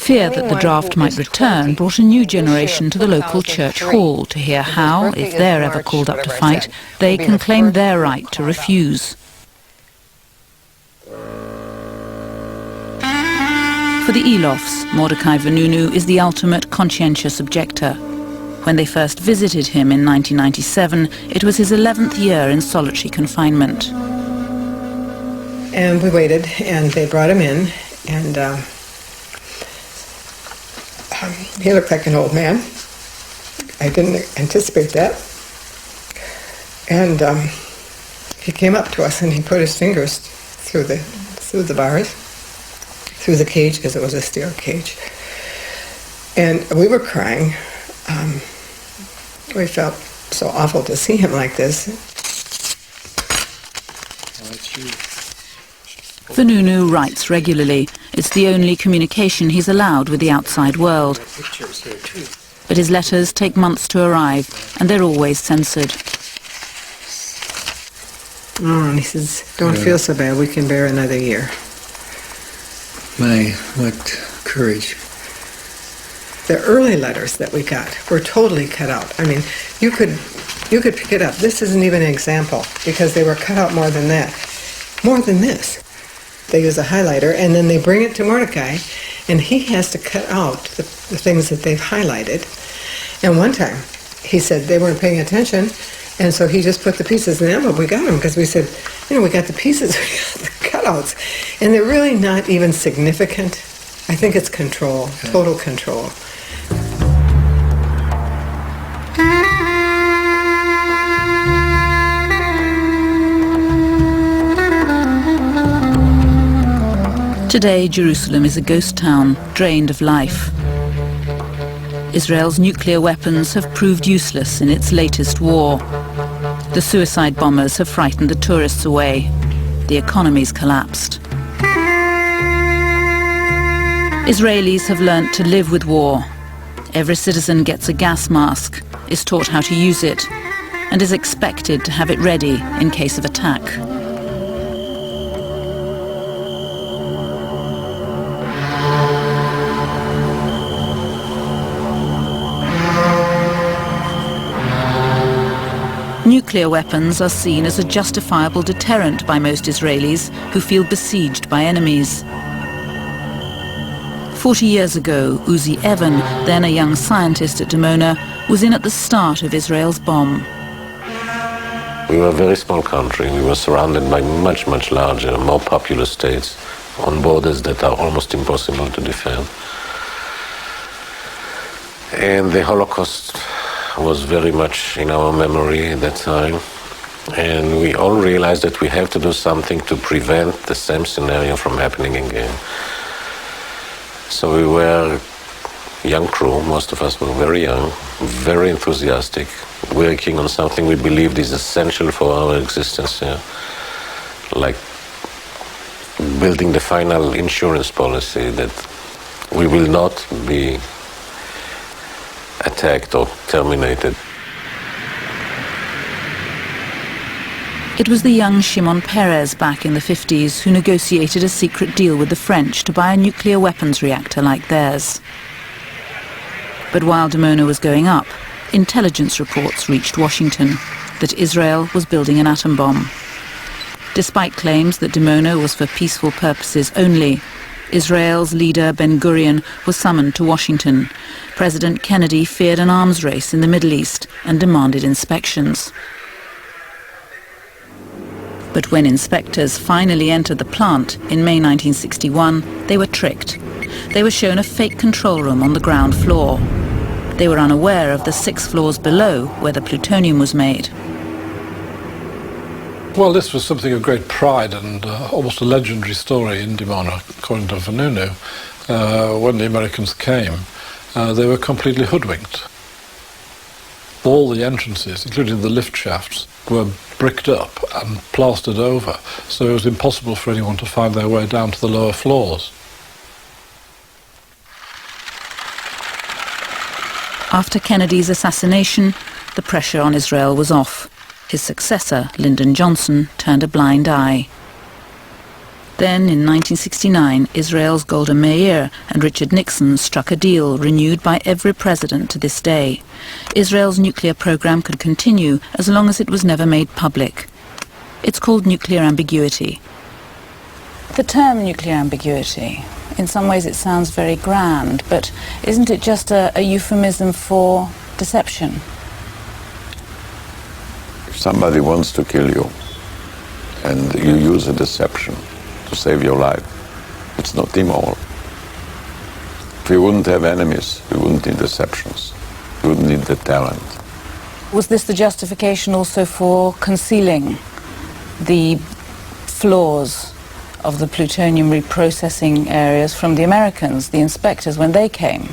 Fear that the draft might return brought a new generation to the local church hall to hear how, if they're ever called up to fight, they can claim their right to refuse. For the Elofs, Mordecai Vanunu is the ultimate conscientious objector. When they first visited him in 1997, it was his 11th year in solitary confinement. And we waited, and they brought him in, and he looked like an old man. I didn't anticipate that. And he came up to us, and he put his fingers through the bars, through the cage, because it was a steel cage. And we were crying. We felt so awful to see him like this. Vanunu writes regularly. It's the only communication he's allowed with the outside world. But his letters take months to arrive, and they're always censored. Oh, and he says, don't feel so bad, we can bear another year. My, what courage. The early letters that we got were totally cut out. I mean, you could pick it up. This isn't even an example, because they were cut out more than that. More than this. They use a highlighter, and then they bring it to Mordecai, and he has to cut out the things that they've highlighted. And one time, he said they weren't paying attention, and so he just put the pieces in the envelope. We got them, because we said, we got the pieces, we got the cutouts. And they're really not even significant. I think it's control, total control. Today, Jerusalem is a ghost town, drained of life. Israel's nuclear weapons have proved useless in its latest war. The suicide bombers have frightened the tourists away. The economy's collapsed. Israelis have learnt to live with war. Every citizen gets a gas mask, is taught how to use it, and is expected to have it ready in case of attack. Nuclear weapons are seen as a justifiable deterrent by most Israelis who feel besieged by enemies. 40 years ago, Uzi Evan, then a young scientist at Dimona, was in at the start of Israel's bomb. We were a very small country. We were surrounded by much, much larger, more populous states on borders that are almost impossible to defend. And the Holocaust was very much in our memory at that time. And we all realized that we have to do something to prevent the same scenario from happening again. So we were a young crew, most of us were very young, very enthusiastic, working on something we believed is essential for our existence here. Like building the final insurance policy that we will not be attacked or terminated. It was the young Shimon Peres back in the 50s who negotiated a secret deal with the French to buy a nuclear weapons reactor like theirs. But while Dimona was going up, intelligence reports reached Washington that Israel was building an atom bomb. Despite claims that Dimona was for peaceful purposes only, Israel's leader Ben-Gurion was summoned to Washington. President Kennedy feared an arms race in the Middle East and demanded inspections. But when inspectors finally entered the plant in May 1961, they were tricked. They were shown a fake control room on the ground floor. They were unaware of the 6 floors below where the plutonium was made. Well, this was something of great pride and almost a legendary story in Dimona, according to Vanunu. When the Americans came, they were completely hoodwinked. All the entrances, including the lift shafts, were bricked up and plastered over, so it was impossible for anyone to find their way down to the lower floors. After Kennedy's assassination, the pressure on Israel was off. His successor, Lyndon Johnson, turned a blind eye. Then, in 1969, Israel's Golda Meir and Richard Nixon struck a deal renewed by every president to this day. Israel's nuclear program could continue as long as it was never made public. It's called nuclear ambiguity. The term nuclear ambiguity, in some ways it sounds very grand, but isn't it just a euphemism for deception? If somebody wants to kill you and you use a deception to save your life, it's not immoral. If we wouldn't have enemies, we wouldn't need deceptions. We wouldn't need the talent. Was this the justification also for concealing the flaws of the plutonium reprocessing areas from the Americans, the inspectors, when they came?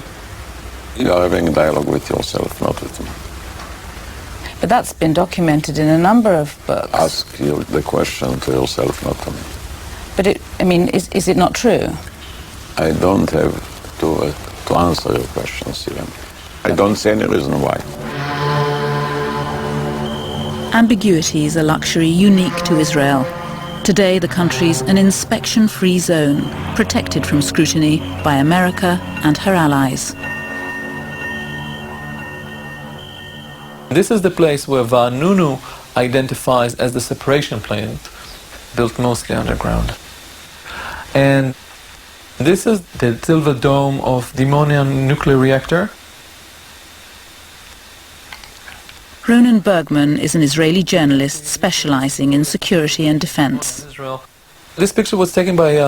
You are having a dialogue with yourself, not with me. But that's been documented in a number of books. Ask you the question to yourself, not to me. But is it not true? I don't have to answer your questions, Ivan. I don't see any reason why. Ambiguity is a luxury unique to Israel. Today, the country's an inspection-free zone, protected from scrutiny by America and her allies. This is the place where Vanunu identifies as the separation plant, built mostly underground. And this is the silver dome of Dimona nuclear reactor. Ronan Bergman is an Israeli journalist specializing in security and defense. This picture was taken by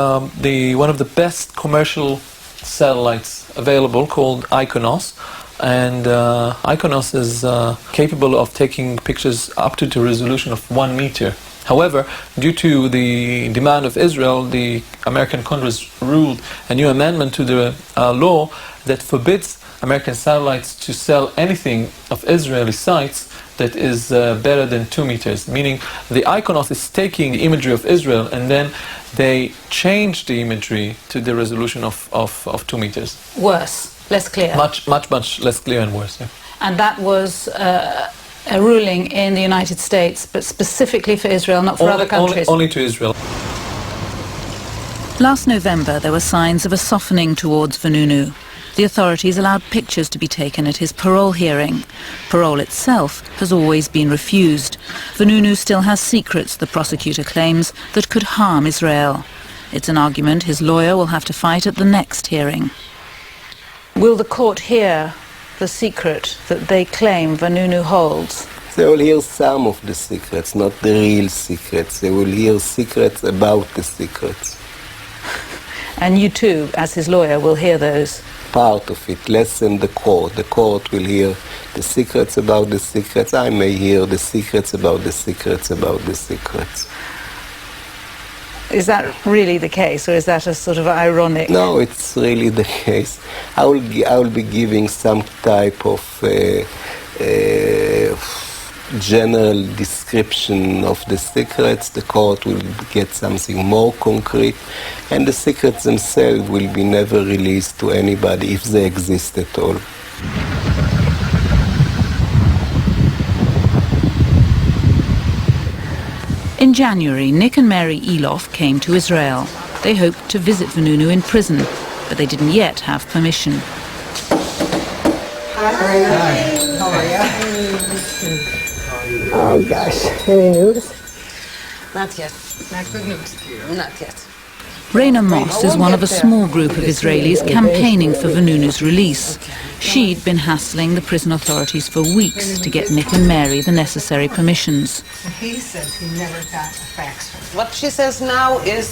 one of the best commercial satellites available, called Iconos. And Iconos is capable of taking pictures up to the resolution of 1 meter. However, due to the demand of Israel, the American Congress ruled a new amendment to the law that forbids American satellites to sell anything of Israeli sites that is better than 2 meters. Meaning the Iconos is taking the imagery of Israel and then they change the imagery to the resolution of 2 meters. Worse, less clear. Much less clear and worse, yeah. And that was a ruling in the United States, but specifically for Israel, not for other countries? Only to Israel. Last November, there were signs of a softening towards Vanunu. The authorities allowed pictures to be taken at his parole hearing. Parole itself has always been refused. Vanunu still has secrets, the prosecutor claims, that could harm Israel. It's an argument his lawyer will have to fight at the next hearing. Will the court hear the secret that they claim Vanunu holds? They will hear some of the secrets, not the real secrets. They will hear secrets about the secrets. And you too, as his lawyer, will hear those? Part of it, less than the court. The court will hear the secrets about the secrets. I may hear the secrets about the secrets about the secrets. Is that really the case, or is that a sort of ironic? No, it's really the case. I will be giving some type of general description of the secrets. The court will get something more concrete, and the secrets themselves will be never released to anybody if they exist at all. In January, Nick and Mary Eloff came to Israel. They hoped to visit Vanunu in prison, but they didn't yet have permission. Hi. How are you? Oh gosh, any news? Not yet. Not good news. Not yet. Raina Moss is one of a small group of Israelis campaigning for Vanunu's release. She'd been hassling the prison authorities for weeks to get Nick and Mary the necessary permissions. He says he never got a fax. What she says now is